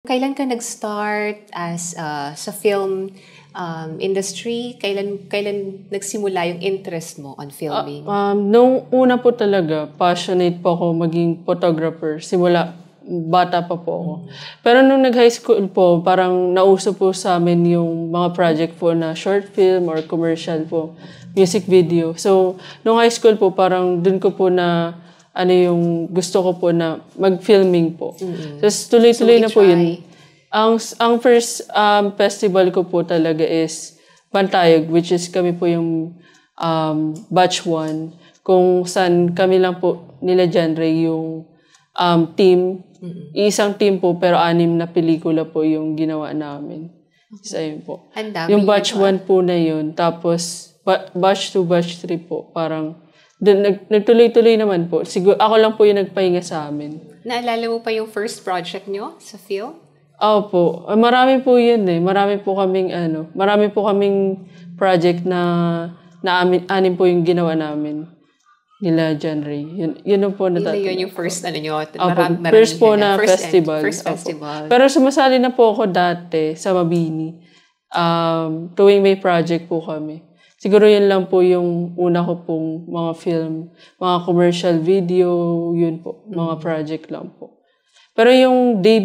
Kailan ka nag-start as sa film industry? Kailan nagsimula yung interest mo on filming? Nung una po talaga, passionate po ako maging photographer. Simula, bata pa po ako. Pero nung nag-high school po, parang nauso po sa amin yung mga project po na short film or commercial po, music video. So, nung high school po, parang dun ko po na yung gusto ko po na mag-filming po. Tapos tuloy-tuloy na po yun. Ang first festival ko po talaga is Bantayog, which is kami po yung batch 1, kung saan kami lang po nila genre yung team. Isang team po pero 6 na pelikula po yung ginawa namin. So, ayun po. Yung batch 1 po na yun. Tapos batch 2, batch 3 po. Parang nagtuloy-tuloy naman po. Siguro ako lang po yung nagpahinga sa amin. Naalala mo pa yung first project nyo sa film? Opo. Marami po yun eh. Marami po kaming project na 6 po yung ginawa namin nila genre. Yun po natatanda. Yun yung first nyo? First po na festival. First festival. Pero sumasali na po ako dati sa Mabini. Tuwing may project po kami. Siguro yun lang po yung una ko pong mga film, mga commercial video, yun po. Mga project lang po. Pero yung debut